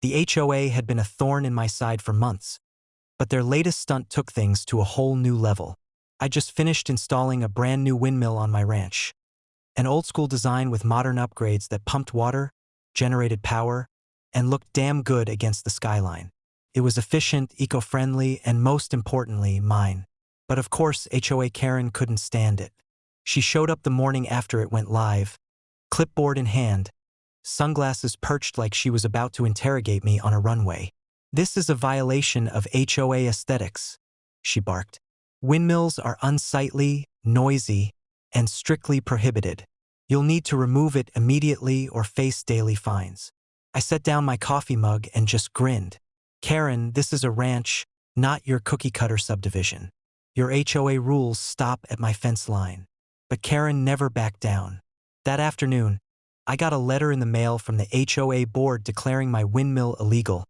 The HOA had been a thorn in my side for months, but their latest stunt took things to a whole new level. I just finished installing a brand new windmill on my ranch. An old-school design with modern upgrades that pumped water, generated power, and looked damn good against the skyline. It was efficient, eco-friendly, and most importantly, mine. But of course, HOA Karen couldn't stand it. She showed up the morning after it went live, clipboard in hand, sunglasses perched like she was about to interrogate me on a runway. "This is a violation of HOA aesthetics," she barked. "Windmills are unsightly, noisy, and strictly prohibited. You'll need to remove it immediately or face daily fines." I set down my coffee mug and just grinned. "Karen, this is a ranch, not your cookie-cutter subdivision. Your HOA rules stop at my fence line." But Karen never backed down. That afternoon, I got a letter in the mail from the HOA board declaring my windmill illegal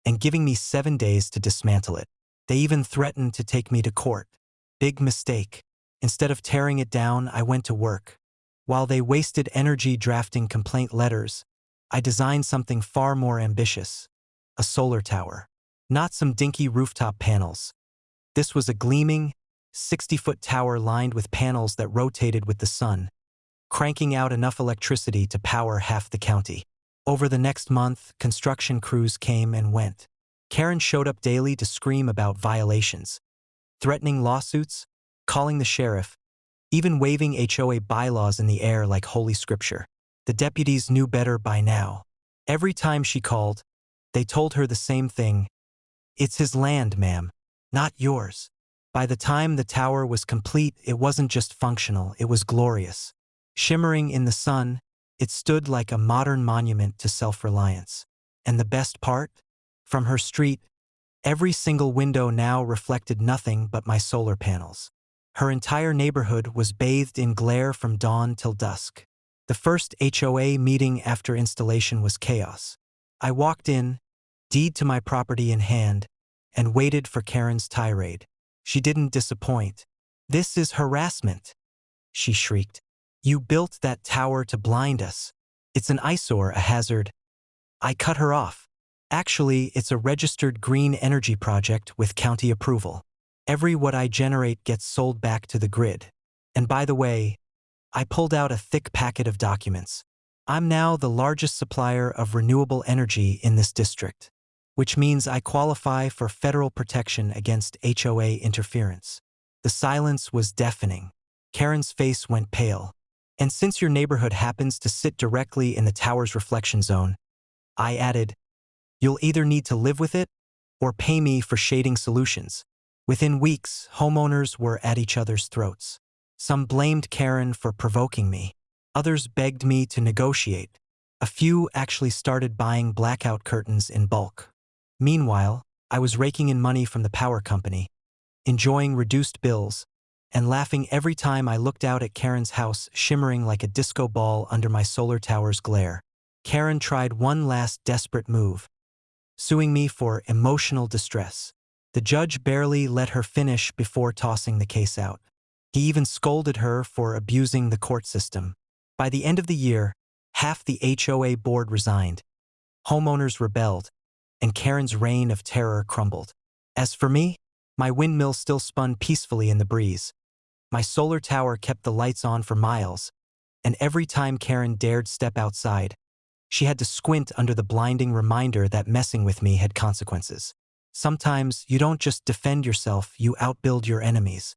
and giving me 7 days to dismantle it. They even threatened to take me to court. Big mistake. Instead of tearing it down, I went to work. While they wasted energy drafting complaint letters, I designed something far more ambitious. A solar tower. Not some dinky rooftop panels. This was a gleaming, 60-foot tower lined with panels that rotated with the sun, cranking out enough electricity to power half the county. Over the next month, construction crews came and went. Karen showed up daily to scream about violations, threatening lawsuits, calling the sheriff, even waving HOA bylaws in the air like holy scripture. The deputies knew better by now. Every time she called, they told her the same thing: "It's his land, ma'am, not yours." By the time the tower was complete, it wasn't just functional, it was glorious. Shimmering in the sun, it stood like a modern monument to self-reliance. And the best part? From her street, every single window now reflected nothing but my solar panels. Her entire neighborhood was bathed in glare from dawn till dusk. The first HOA meeting after installation was chaos. I walked in, deed to my property in hand, and waited for Karen's tirade. She didn't disappoint. "This is harassment," she shrieked. "You built that tower to blind us. It's an eyesore, a hazard." I cut her off. "Actually, it's a registered green energy project with county approval. Every watt I generate gets sold back to the grid. And by the way," I pulled out a thick packet of documents, "I'm now the largest supplier of renewable energy in this district, which means I qualify for federal protection against HOA interference." The silence was deafening. Karen's face went pale. "And since your neighborhood happens to sit directly in the tower's reflection zone," I added, "you'll either need to live with it or pay me for shading solutions." Within weeks, homeowners were at each other's throats. Some blamed Karen for provoking me. Others begged me to negotiate. A few actually started buying blackout curtains in bulk. Meanwhile, I was raking in money from the power company, enjoying reduced bills, and laughing every time I looked out at Karen's house shimmering like a disco ball under my solar tower's glare. Karen tried one last desperate move, suing me for emotional distress. The judge barely let her finish before tossing the case out. He even scolded her for abusing the court system. By the end of the year, half the HOA board resigned. Homeowners rebelled, and Karen's reign of terror crumbled. As for me, my windmill still spun peacefully in the breeze. My solar tower kept the lights on for miles, and every time Karen dared step outside, she had to squint under the blinding reminder that messing with me had consequences. Sometimes you don't just defend yourself, you outbuild your enemies.